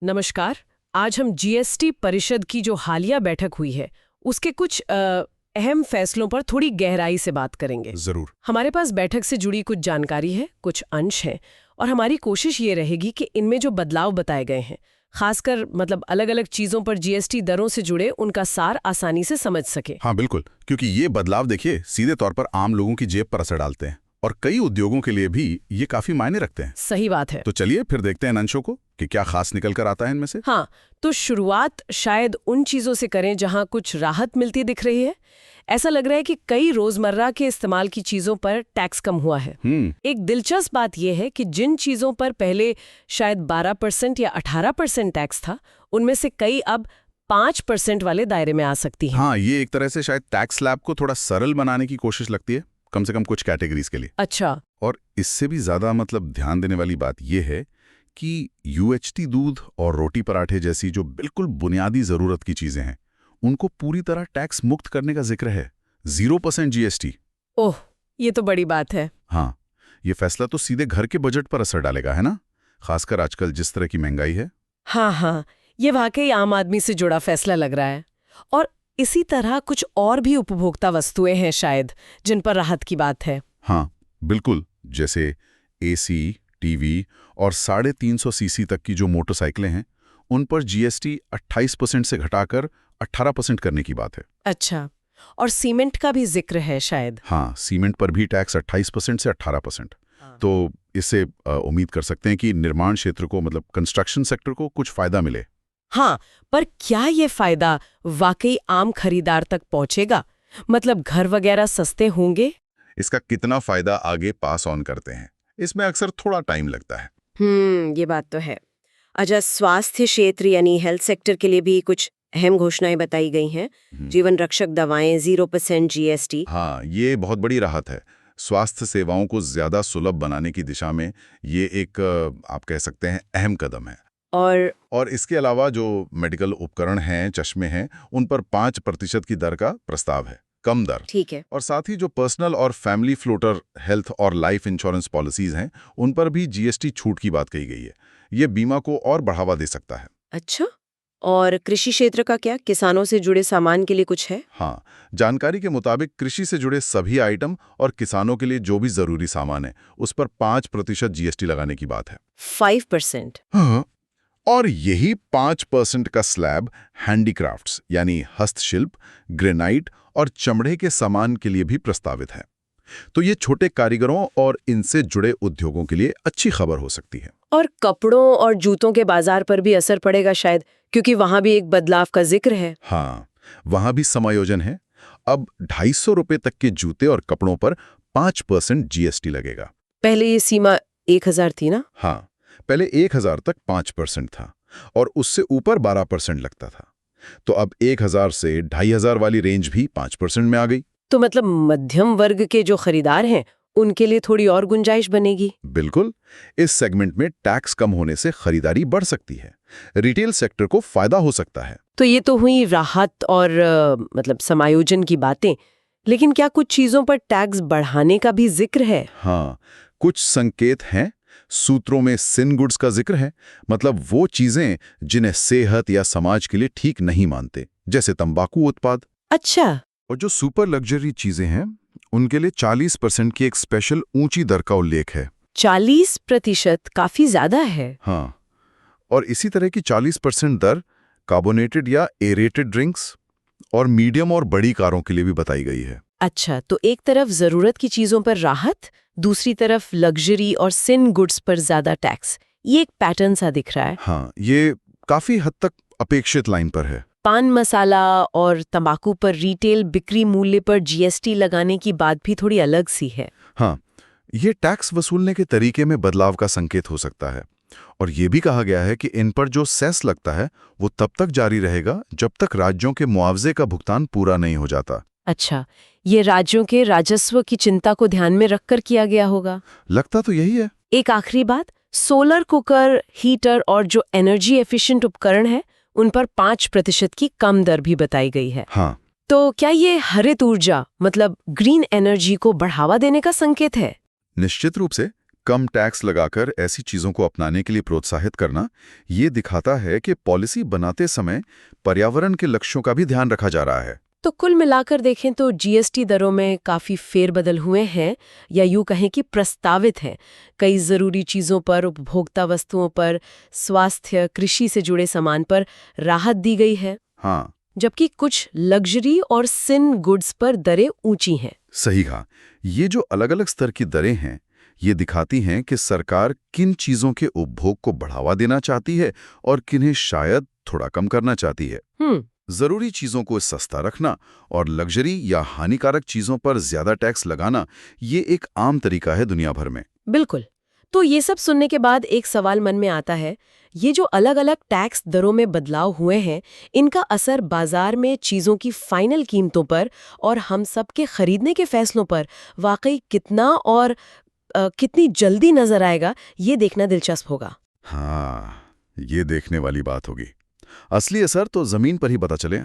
नमस्कार। आज हम जीएसटी परिषद की जो हालिया बैठक हुई है उसके कुछ अहम फैसलों पर थोड़ी गहराई से बात करेंगे। जरूर। हमारे पास बैठक से जुड़ी कुछ जानकारी है, कुछ अंश हैं, और हमारी कोशिश ये रहेगी कि इनमें जो बदलाव बताए गए हैं, खासकर अलग अलग चीजों पर जीएसटी दरों से जुड़े, उनका सार आसानी से समझ सके। हाँ बिल्कुल, क्योंकि ये बदलाव देखिए सीधे तौर पर आम लोगों की जेब पर असर डालते हैं और कई उद्योगों के लिए भी ये काफी मायने रखते हैं। सही बात है। तो चलिए फिर देखते हैं इन अंशों को कि क्या खास निकल कर आता है इनमें से। हाँ, तो शुरुआत शायद उन चीजों से करें जहां कुछ राहत मिलती दिख रही है। ऐसा लग रहा है कि कई रोजमर्रा के इस्तेमाल की चीजों पर टैक्स कम हुआ है। एक दिलचस्प बात यह है कि जिन चीजों पर पहले शायद 12% या 18% टैक्स था, उनमें से कई अब 5% वाले दायरे में आ सकती हैं। हाँ, ये एक तरह से शायद टैक्स स्लैब को थोड़ा सरल बनाने की कोशिश लगती है, कम से कम कुछ कैटेगरीज के लिए। अच्छा। और इससे भी ज्यादा ध्यान देने वाली बात यह है कि यूएचटी दूध और रोटी पराठे जैसी जो बिल्कुल बुनियादी जरूरत की चीजें हैं, उनको पूरी तरह टैक्स मुक्त करने का जिक्र है। 0% जीएसटी। ओह, ये तो बड़ी बात है। हाँ, ये फैसला तो सीधे घर के बजट पर असर डालेगा, है ना? खासकर आजकल जिस तरह की महंगाई है। हाँ, ये वाकई आम आदमी से जुड़ा फैसला लग रहा है। और इसी तरह कुछ और भी उपभोक्ता वस्तुएं हैं शायद, जिन पर राहत की बात है। हाँ बिल्कुल, जैसे एसी, टीवी और 350 सीसी तक की जो मोटरसाइकिलें हैं, उन पर जीएसटी 28% से घटाकर 18% करने की बात है। अच्छा, और सीमेंट का भी जिक्र है शायद। हाँ, सीमेंट पर भी टैक्स 28% से 18%। तो इससे उम्मीद कर सकते हैं कि निर्माण क्षेत्र को कंस्ट्रक्शन सेक्टर को कुछ फायदा मिले। हाँ, पर क्या ये फायदा वाकई आम खरीदार तक पहुंचेगा? घर वगैरह सस्ते होंगे? इसका कितना फायदा आगे पास ऑन करते हैं, इसमें अक्सर थोड़ा टाइम लगता है। ये बात तो है। अच्छा, स्वास्थ्य क्षेत्र यानी हेल्थ सेक्टर के लिए भी कुछ अहम घोषणाएं बताई गई हैं। जीवन रक्षक दवाएं 0% जीएसटी। हाँ, ये बहुत बड़ी राहत है। स्वास्थ्य सेवाओं को ज्यादा सुलभ बनाने की दिशा में ये एक आप कह सकते हैं अहम कदम है। और इसके अलावा जो मेडिकल उपकरण हैं, चश्मे हैं, उन पर 5% की दर का प्रस्ताव है, कम दर। ठीक है। और साथ ही जो पर्सनल और फैमिली फ्लोटर हेल्थ और लाइफ इंश्योरेंस पॉलिसीज हैं, उन पर भी जीएसटी छूट की बात कही गई है। ये बीमा को और बढ़ावा दे सकता है। अच्छा, और कृषि क्षेत्र का क्या? किसानों से जुड़े सामान के लिए कुछ है? हाँ, जानकारी के मुताबिक कृषि से जुड़े सभी आइटम और किसानों के लिए जो भी जरूरी सामान है, उस पर 5% जीएसटी लगाने की बात है। 5%? हाँ, और यही 5% का स्लैब हैंडीक्राफ्ट्स यानी हस्तशिल्प, ग्रेनाइट और चमड़े के सामान के लिए भी प्रस्तावित है। तो ये छोटे कारीगरों और इनसे जुड़े उद्योगों के लिए अच्छी खबर हो सकती है। और कपड़ों और जूतों के बाजार पर भी असर पड़ेगा शायद, क्योंकि वहां भी एक बदलाव का जिक्र है। हाँ, वहां भी समायोजन है। अब 250 रुपए तक के जूते और कपड़ों पर 5% जीएसटी लगेगा। पहले ये सीमा 1000 थी ना? हाँ, पहले 1000 तक 5% था और उससे ऊपर 12% लगता था। तो अब 1000 से 2500 वाली रेंज भी 5% में आ गई। तो मध्यम वर्ग के जो खरीदार हैं, उनके लिए थोड़ी और गुंजाइश बनेगी। बिल्कुल, इस सेगमेंट में टैक्स कम होने से खरीदारी बढ़ सकती है, रिटेल सेक्टर को फायदा हो सकता है। तो ये तो हुई राहत और समायोजन की बातें, लेकिन क्या कुछ चीजों पर टैक्स बढ़ाने का भी जिक्र है? हाँ, कुछ संकेत हैं। सूत्रों में सिन गुड्स का जिक्र है, वो चीजें जिन्हें सेहत या समाज के लिए ठीक नहीं मानते, जैसे तंबाकू उत्पाद। अच्छा। और जो सुपर लग्जरी चीजें हैं, उनके लिए 40% की एक स्पेशल ऊंची दर का उल्लेख है। 40% काफी ज्यादा है। हाँ, और इसी तरह की 40% दर कार्बोनेटेड या एरेटेड ड्रिंक्स और मीडियम और बड़ी कारों के लिए भी बताई गई है। अच्छा, तो एक तरफ जरूरत की चीजों पर राहत, दूसरी तरफ लग्जरी और सिन गुड्स पर ज्यादा टैक्स। ये एक पैटर्न सा दिख रहा है। हाँ, ये काफी हद तक अपेक्षित लाइन पर है। पान मसाला और तंबाकू पर रिटेल बिक्री मूल्य पर जीएसटी लगाने की बात भी थोड़ी अलग सी है। हाँ, ये टैक्स वसूलने के तरीके में बदलाव का संकेत हो सकता है। और ये भी कहा गया है कि इन पर जो सेस लगता है वो तब तक जारी रहेगा जब तक राज्यों के मुआवजे का भुगतान पूरा नहीं हो जाता। अच्छा, ये राज्यों के राजस्व की चिंता को ध्यान में रखकर किया गया होगा। लगता तो यही है। एक आखिरी बात, सोलर कुकर, हीटर और जो एनर्जी एफिशिएंट उपकरण है, उन पर 5% की कम दर भी बताई गई है। हाँ, तो क्या ये हरित ऊर्जा ग्रीन एनर्जी को बढ़ावा देने का संकेत है? निश्चित रूप से कम टैक्स लगाकर ऐसी चीजों को अपनाने के लिए प्रोत्साहित करना, ये दिखाता है कि पॉलिसी बनाते समय पर्यावरण के लक्ष्यों का भी ध्यान रखा जा रहा है। तो कुल मिलाकर देखें तो जीएसटी दरों में काफी फेरबदल हुए हैं, या यूं कहें कि प्रस्तावित हैं। कई जरूरी चीजों पर, उपभोक्ता वस्तुओं पर, स्वास्थ्य, कृषि से जुड़े सामान पर राहत दी गई है। हाँ, जबकि कुछ लग्जरी और सिन गुड्स पर दरें ऊंची हैं। सही कहा। ये जो अलग-अलग स्तर की दरें हैं, ये दिखाती हैं कि सरकार किन चीजों के उपभोग को बढ़ावा देना चाहती है और किन्हें शायद थोड़ा कम करना चाहती है। जरूरी चीजों को सस्ता रखना और लग्जरी या हानिकारक चीजों पर ज्यादा टैक्स लगाना, ये एक आम तरीका है दुनिया भर में। बिल्कुल। तो ये सब सुनने के बाद एक सवाल मन में आता है, ये जो अलग-अलग टैक्स दरों में बदलाव हुए हैं, इनका असर बाजार में चीजों की फाइनल कीमतों पर और हम सब के खरीदने के फैसलों पर वाकई कितना और कितनी जल्दी नजर आएगा, ये देखना दिलचस्प होगा। हाँ, ये देखने वाली बात होगी। असली असर तो जमीन पर ही पता चले।